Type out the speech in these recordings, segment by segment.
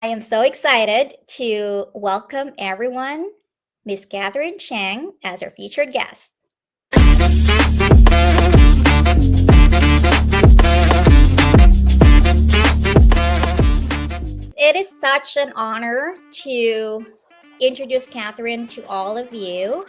I am so excited to welcome everyone, Miss Katherine Chang, as our featured guest. It is such an honor to introduce Katherine to all of you.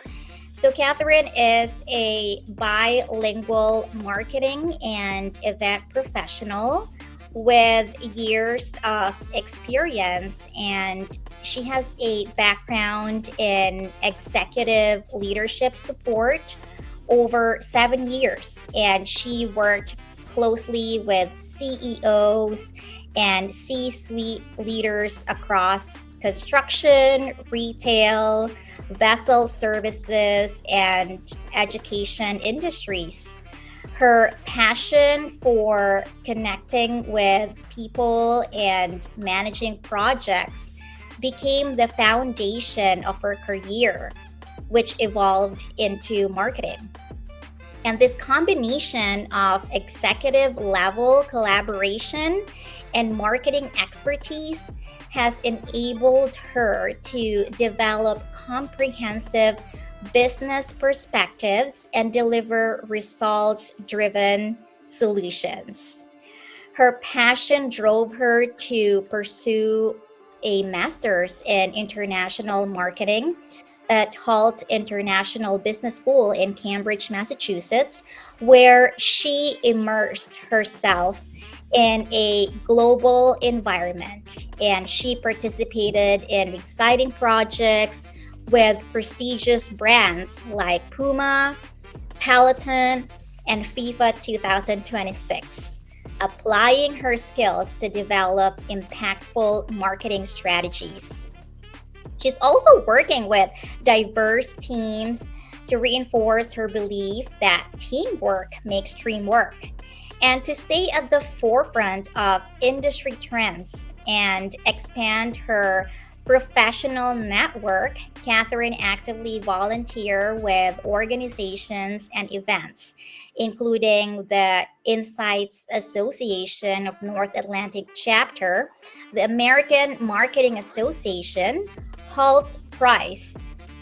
So, Katherine is a bilingual marketing and event professional with years of experience, and she has a background in executive leadership support over 7 years. And she worked closely with CEOs and C suite leaders across construction, retail, vessel services, and education industries. Her passion for connecting with people and managing projects became the foundation of her career, which evolved into marketing. And this combination of executive level collaboration and marketing expertise has enabled her to develop comprehensive business perspectives and deliver results driven solutions. Her passion drove her to pursue a master's in international marketing at Halt International Business School in Cambridge, Massachusetts, where she immersed herself in a global environment. And she participated in exciting projects with prestigious brands like Puma, Peloton, and FIFA 2026, applying her skills to develop impactful marketing strategies. She's also working with diverse teams to reinforce her belief that teamwork makes dream work and to stay at the forefront of industry trends and expand her professional network. Katherine actively volunteer with organizations and events, including the Insights Association of North Atlantic Chapter, the American Marketing Association, Halt Price,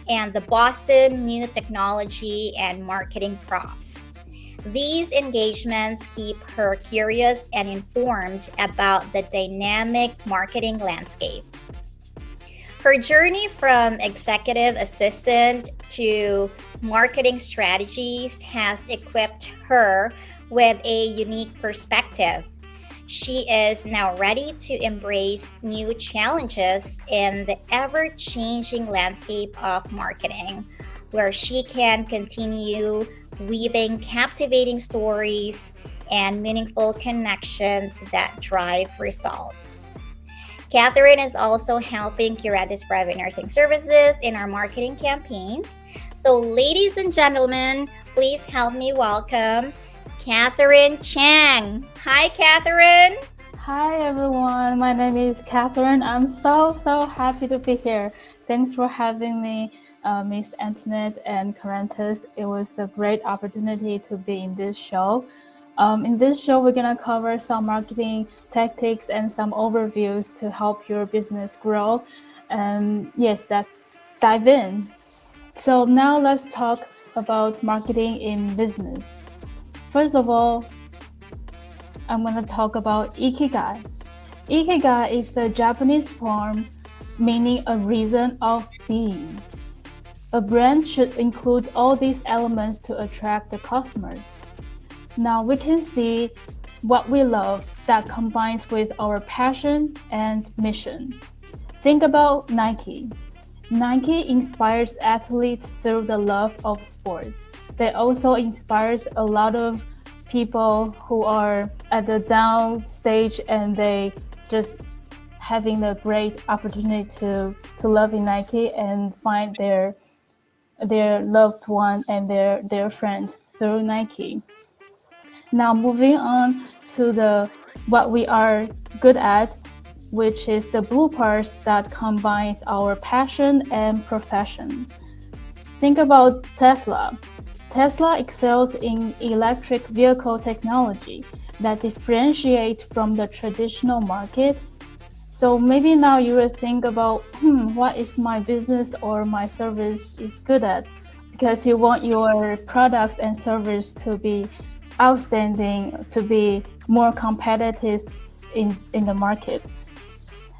and the Boston New Technology and Marketing Profs. These engagements keep her curious and informed about the dynamic marketing landscape. Her journey from executive assistant to marketing strategies has equipped her with a unique perspective. She is now ready to embrace new challenges in the ever changing landscape of marketing, where she can continue weaving captivating stories and meaningful connections that drive results. Katherine is also helping Curatis Private Nursing Services in our marketing campaigns. So, ladies and gentlemen, please help me welcome Katherine Chang. Hi, Katherine. Hi everyone, my name is Katherine. I'm so happy to be here. Thanks for having me, Miss Antoinette and Carantis. It was a great opportunity to be in this show. In this show, we're gonna cover some marketing tactics and some overviews to help your business grow. Yes, let's dive in. So now let's talk about marketing in business. First of all, I'm going to talk about ikigai. Ikigai is the Japanese form meaning a reason of being. A brand should include all these elements to attract the customers. Now we can see what we love that combines with our passion and mission. Think about Nike. Nike inspires athletes through the love of sports. They also inspires a lot of people who are at the down stage and they just having the great opportunity to love in Nike and find their loved one and their friend through Nike. Now moving on to the what we are good at, which is the blue parts that combines our passion and profession. Think about Tesla. Tesla excels in electric vehicle technology that differentiate from the traditional market. So maybe now you will think about, what is my business or my service is good at? Because you want your products and service to be outstanding, to be more competitive in the market.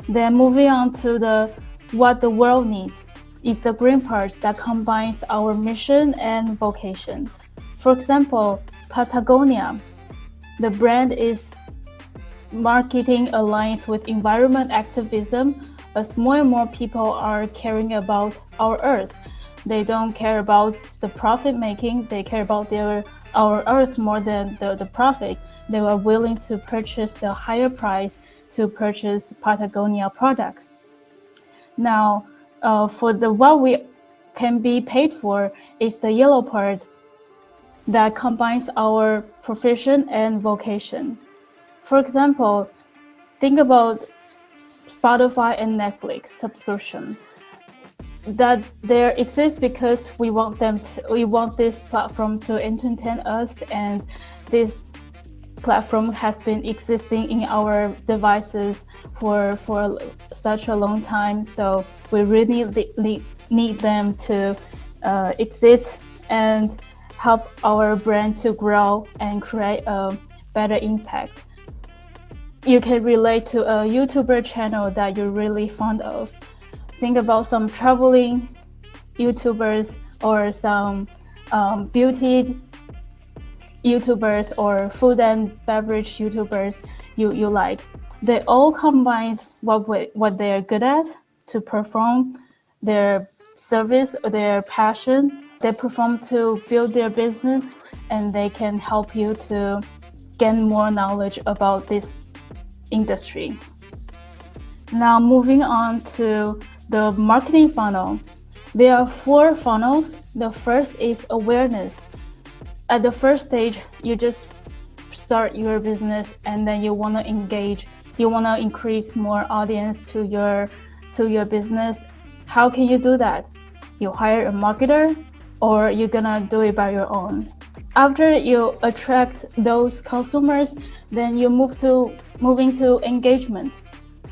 Then moving on to the what the world needs is the green part that combines our mission and vocation. For example, Patagonia, the brand is marketing aligns with environment activism as more and more people are caring about our earth. They don't care about the profit making, they care about our earth more than the profit. They are willing to purchase the higher price to purchase Patagonia products. Now, for the what we can be paid for is the yellow part that combines our profession and vocation. For example, think about Spotify and Netflix subscription. That there exists because we want this platform to entertain us, and this platform has been existing in our devices for such a long time. So we really need them to exist and help our brand to grow and create a better impact. You can relate to a YouTuber channel that you're really fond of. Think about some traveling YouTubers or some beauty YouTubers or food and beverage YouTubers you like. They all combine what they're good at to perform their service or their passion. They perform to build their business, and they can help you to gain more knowledge about this industry. Now moving on to the marketing funnel. There are 4 funnels. The first is awareness. At the first stage, you just start your business and then you want to engage. You want to increase more audience to your business. How can you do that? You hire a marketer, or you're gonna do it by your own. After you attract those consumers, then you moving to engagement.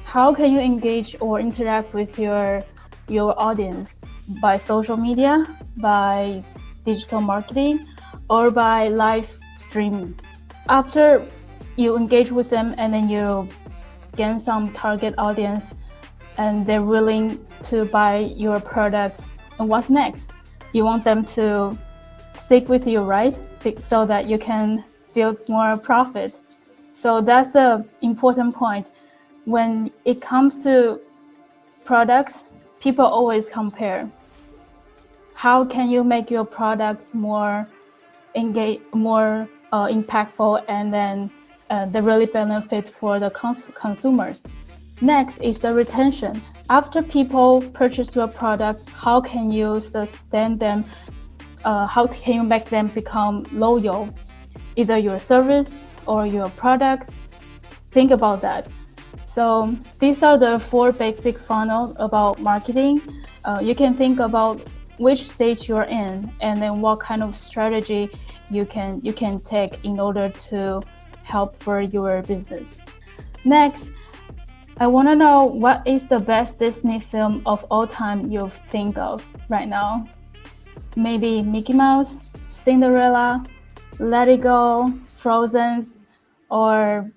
How can you engage or interact with your audience? By social media, by digital marketing, or by live streaming. After you engage with them and then you gain some target audience and they're willing to buy your products, and what's next? You want them to stick with you, right? So that you can build more profit. So that's the important point. When it comes to products, people always compare. How can you make your products more impactful, and then they really benefit for the consumers? Next is the retention. After people purchase your product, how can you sustain them? How can you make them become loyal? Either your service or your products. Think about that. So these are the 4 basic funnels about marketing. You can think about which stage you're in, and then what kind of strategy you can take in order to help for your business. Next, I want to know, what is the best Disney film of all time you think of right now? Maybe Mickey Mouse, Cinderella, Let It Go, Frozen, or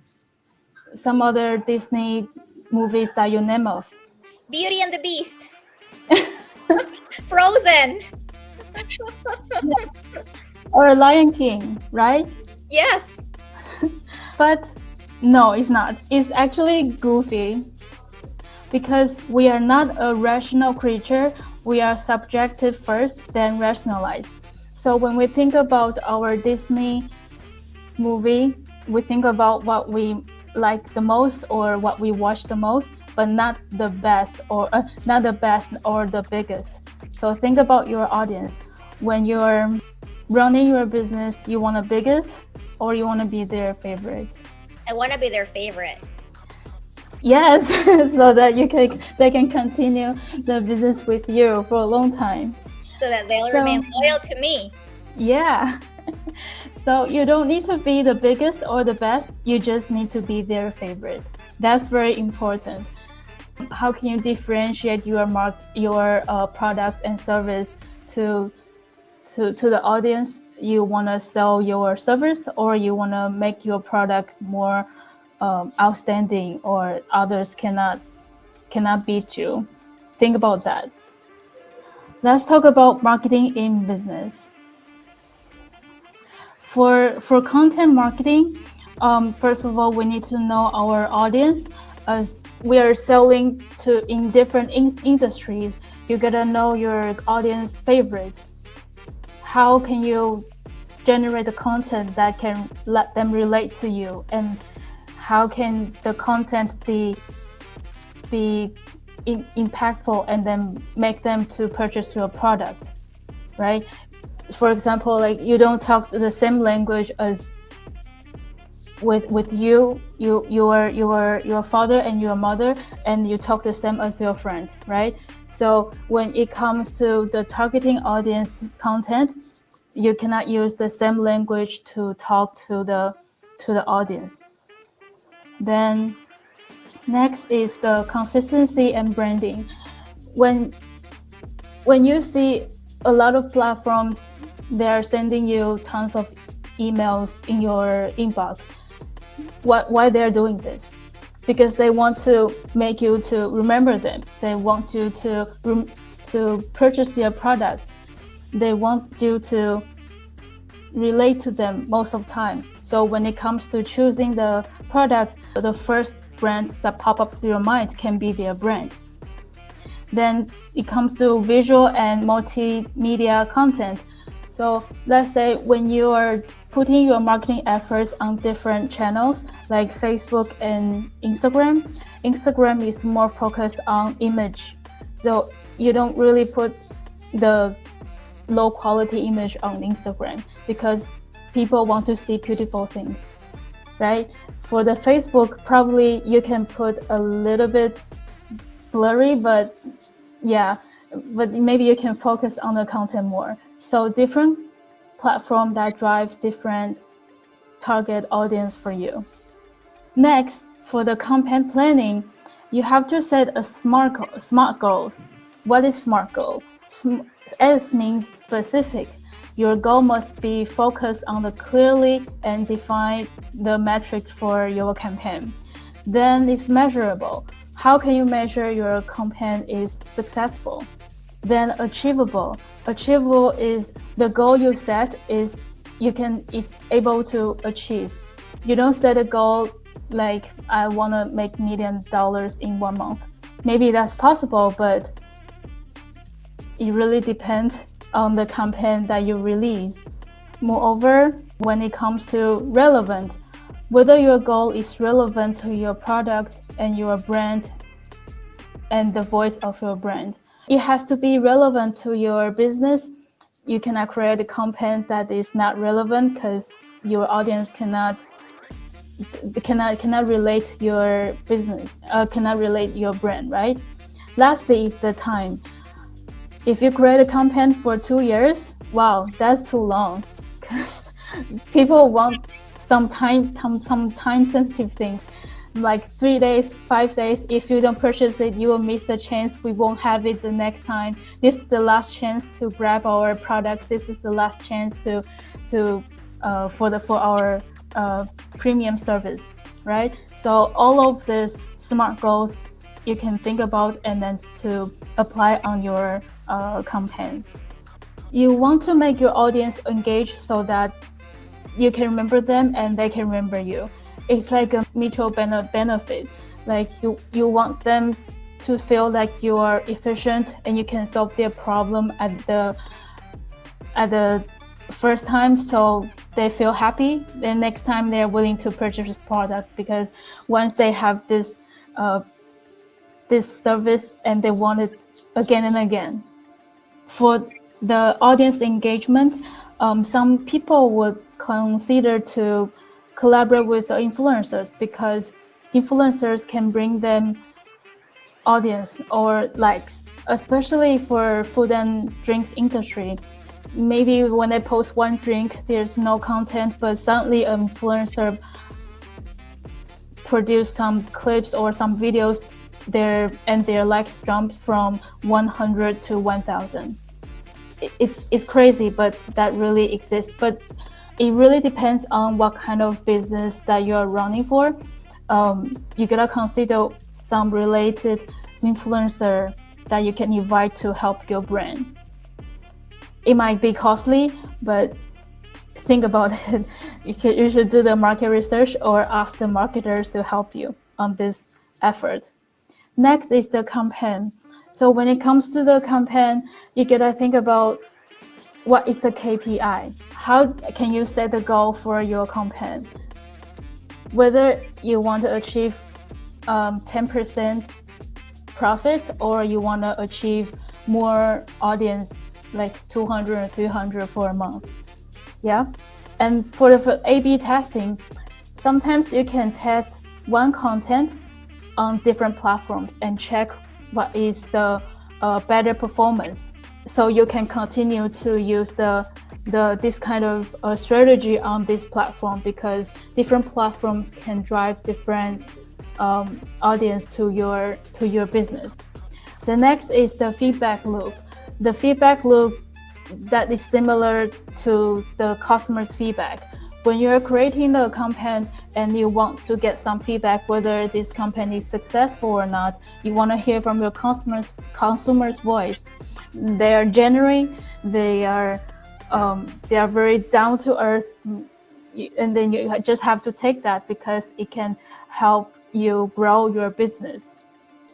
some other Disney movies that you name of. Beauty and the Beast. Frozen. Or Lion King, right? Yes. But no, it's not. It's actually Goofy. Because we are not a rational creature, we are subjective first, then rationalize. So when we think about our Disney movie, we think about what we like the most or what we watch the most, but not the best or the biggest. So think about your audience. When you're running your business, you want the biggest, or you want to be their favorite? I want to be their favorite. Yes, so that they can continue the business with you for a long time. So that they'll remain loyal to me. Yeah. So you don't need to be the biggest or the best, you just need to be their favorite. That's very important. How can you differentiate your products and service to the audience? You want to sell your service, or you want to make your product more outstanding, or others cannot beat you? Think about that. Let's talk about marketing in business. For content marketing, first of all, we need to know our audience. As we are selling to in different industries, you gotta know your audience favorite. How can you generate the content that can let them relate to you, and how can the content be impactful and then make them to purchase your products, right? For example, like you don't talk the same language as with your father and your mother, and you talk the same as your friend, right? So when it comes to the targeting audience content, you cannot use the same language to talk to the audience. Then next is the consistency and branding. When you see a lot of platforms, they're sending you tons of emails in your inbox. Why they're doing this? Because they want to make you to remember them. They want you to purchase their products. They want you to relate to them most of the time. So when it comes to choosing the products, the first brand that pops up to your mind can be their brand. Then it comes to visual and multimedia content. So let's say when you are putting your marketing efforts on different channels like Facebook and Instagram, Instagram is more focused on image. So you don't really put the low quality image on Instagram because people want to see beautiful things, right? For the Facebook, probably you can put a little bit blurry, but maybe you can focus on the content more. So different platform that drive different target audience for you. Next, for the campaign planning, you have to set a smart goals. What is SMART goal? S means specific. Your goal must be focused on the clearly and define the metrics for your campaign. Then it's measurable. How can you measure your campaign is successful? Then achievable. Achievable is the goal you set is able to achieve. You don't set a goal like I want to make $1 million in 1 month. Maybe that's possible, but it really depends on the campaign that you release. Moreover, when it comes to relevant, whether your goal is relevant to your product and your brand and the voice of your brand. It has to be relevant to your business. You cannot create a campaign that is not relevant because your audience cannot relate your business, cannot relate your brand, right? Lastly is the time. If you create a campaign for 2 years, wow, that's too long because people want some time sensitive things like 3 days, 5 days. If you don't purchase it, you will miss the chance. We won't have it the next time. This is the last chance to grab our products. This is the last chance for our premium service, right? So all of these SMART goals you can think about and then to apply on your campaigns. You want to make your audience engaged so that you can remember them and they can remember you. It's like a mutual benefit. Like you want them to feel like you are efficient and you can solve their problem at the first time, so they feel happy. Then next time they're willing to purchase this product because once they have this service and they want it again and again. For the audience engagement, some people would consider to collaborate with the influencers because influencers can bring them audience or likes, especially for food and drinks industry. Maybe when they post one drink, there's no content, but suddenly an influencer produce some clips or some videos their likes jumped from 100 to 1000. It's crazy, but that really exists. But it really depends on what kind of business that you're running for. You gotta consider some related influencer that you can invite to help your brand. It might be costly, but think about it. You should do the market research or ask the marketers to help you on this effort. Next is the campaign. So when it comes to the campaign, you gotta think about what is the KPI? How can you set the goal for your campaign? Whether you want to achieve 10% profit or you want to achieve more audience, like 200 or 300 for a month. Yeah. And for the A/B testing, sometimes you can test one content on different platforms and check what is the better performance. So you can continue to use this kind of strategy on this platform, because different platforms can drive different audience to your business. The next is the feedback loop. The feedback loop that is similar to the customer's feedback. When you're creating a campaign and you want to get some feedback whether this campaign is successful or not, you want to hear from your consumer's voice. They are genuine, they are very down to earth, and then you just have to take that because it can help you grow your business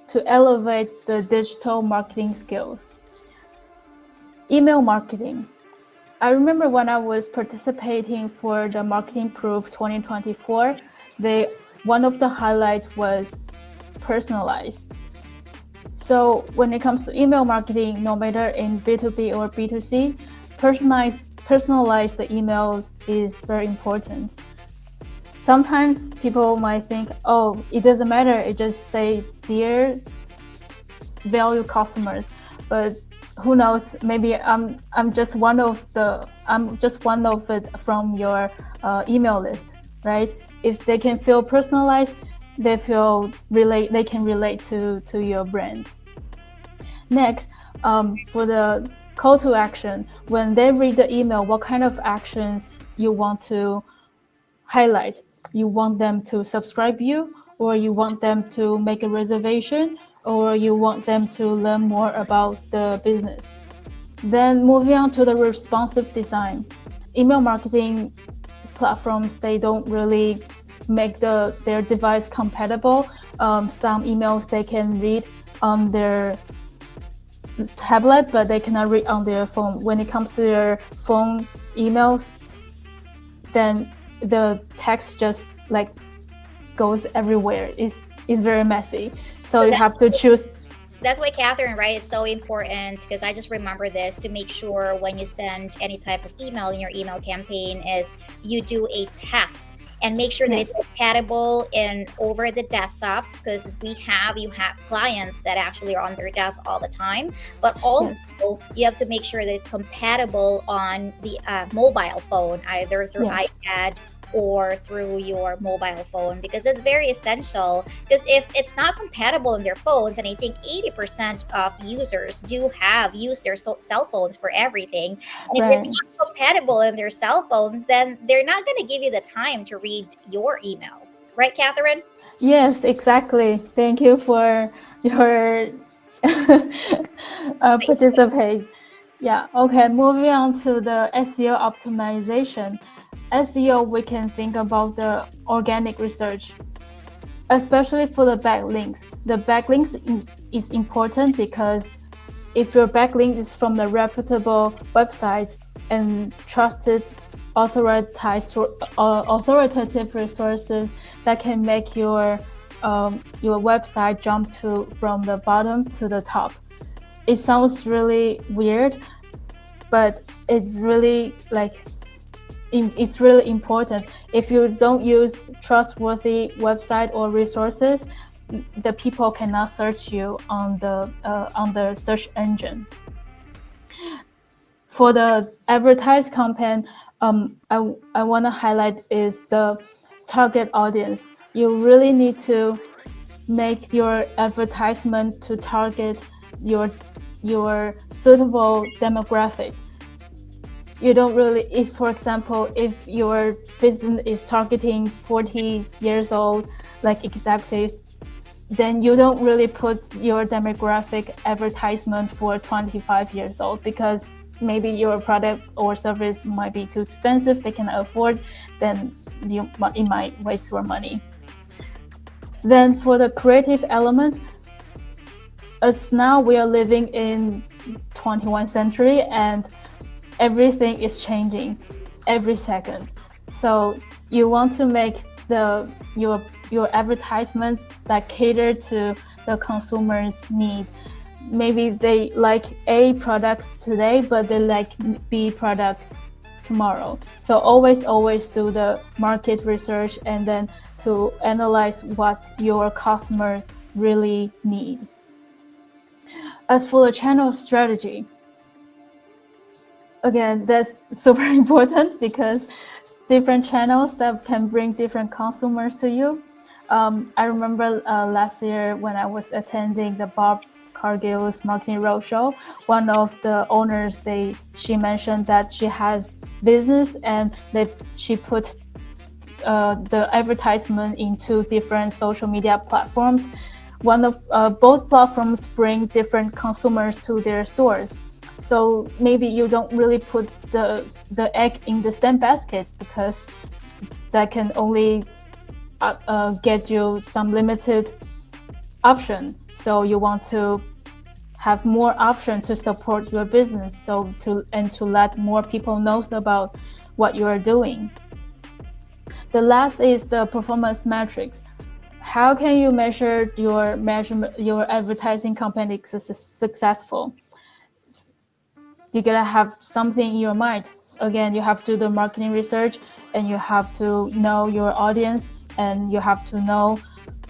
to elevate the digital marketing skills. Email marketing. I remember when I was participating for the Marketing Proof 2024, one of the highlights was personalized. So when it comes to email marketing, no matter in B2B or B2C, personalized the emails is very important. Sometimes people might think, oh, it doesn't matter, it just say dear value customers, but who knows, maybe I'm just one of it from your email list, right? If they can feel personalized, they can relate to your brand. Next, for the call to action, when they read the email, what kind of actions you want to highlight? You want them to subscribe you, or you want them to make a reservation, or you want them to learn more about the business. Then moving on to the responsive design. Email marketing platforms, they don't really make their device compatible. Some emails they can read on their tablet, but they cannot read on their phone. When it comes to their phone emails, then the text just like goes everywhere. It's very messy. So you have to choose. That's why, Katherine, right, it's so important, because I just remember this, to make sure when you send any type of email in your email campaign is you do a test and make sure that it's compatible in over the desktop, because you have clients that actually are on their desk all the time, but also you have to make sure that it's compatible on the mobile phone, either through iPad or through your mobile phone, because it's very essential. Because if it's not compatible in their phones, and I think 80% of users use their cell phones for everything, and if it's not compatible in their cell phones, then they're not going to give you the time to read your email, right, Katherine? Yes, exactly. Thank you for your participate. Yeah. Okay. Moving on to the SEO optimization. SEO, we can think about the organic research, especially for the backlinks. The backlinks is important, because if your backlink is from the reputable websites and trusted authoritative resources, that can make your website jump from the bottom to the top. It sounds really weird, but it's really important. If you don't use trustworthy website or resources, the people cannot search you on the search engine. For the advertised campaign, I want to highlight is the target audience. You really need to make your advertisement to target your suitable demographic. You don't really, if for example, if your business is targeting 40 years old, like executives, then you don't really put your demographic advertisement for 25 years old, because maybe your product or service might be too expensive, they cannot afford, then it might waste your money. Then for the creative element, as now we are living in 21st century and everything is changing every second. So you want to make your advertisements that cater to the consumer's need. Maybe they like A product today, but they like B product tomorrow. So always do the market research and then to analyze what your customer really need. As for the channel strategy, again, that's super important because different channels that can bring different consumers to you. I remember last year when I was attending the Bob Cargill's marketing roadshow, one of the owners, she mentioned that she has business and that she put the advertisement into different social media platforms. Both platforms bring different consumers to their stores. So maybe you don't really put the egg in the same basket, because that can only get you some limited option. So you want to have more option to support your business, to let more people know about what you are doing. The last is the performance metrics. How can you measure your advertising campaign successful? You gotta have something in your mind. Again, you have to do the marketing research, and you have to know your audience, and you have to know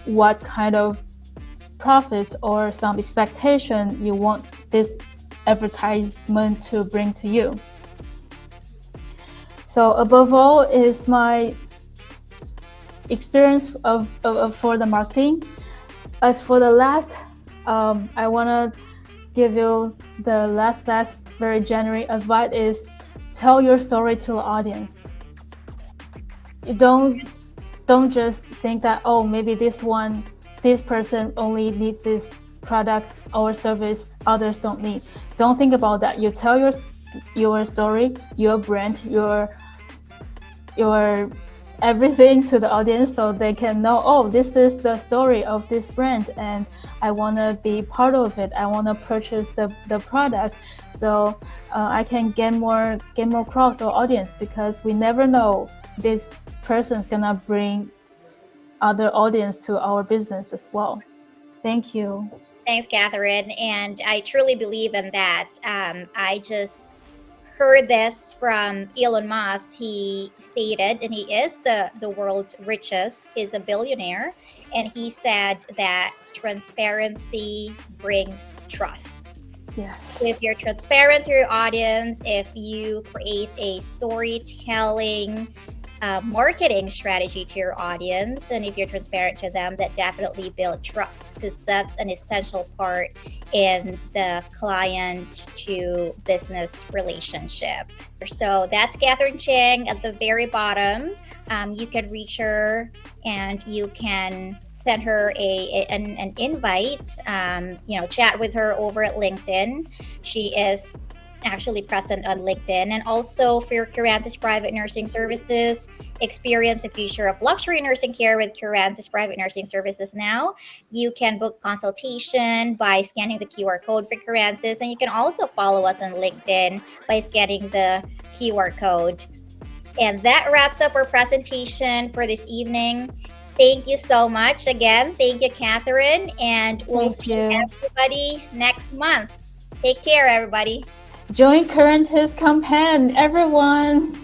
what kind of profit or some expectation you want this advertisement to bring to you. So above all is my experience for the marketing. As for the last, I want to give you the last very generic advice is tell your story to the audience. You don't just think that, oh, maybe this person only needs this products or service, others don't need. Don't think about that. You tell your story, your brand, your everything to the audience, so they can know, oh, this is the story of this brand and I want to be part of it. I want to purchase the product, so I can get more cross or audience, because we never know, this person's gonna bring other audience to our business as well. Thank you. Thanks, Katherine. And I truly believe in that. I just heard this from Elon Musk. He stated, and he is the world's richest, is a billionaire, and he said that transparency brings trust. Yes. So if you're transparent to your audience, if you create a storytelling marketing strategy to your audience, and if you're transparent to them, that definitely builds trust, because that's an essential part in the client to business relationship. So that's Katherine Chang at the very bottom. You can reach her and you can send her an invite, chat with her over at LinkedIn. She is actually present on LinkedIn. And also for your Curantis Private Nursing Services, experience the future of luxury nursing care with Curantis Private Nursing Services now. You can book consultation by scanning the QR code for Curantis, and you can also follow us on LinkedIn by scanning the QR code. And that wraps up our presentation for this evening. Thank you so much again. Thank you, Katherine, and we'll see everybody next month. Take care, everybody. Join Curantis campaign, everyone.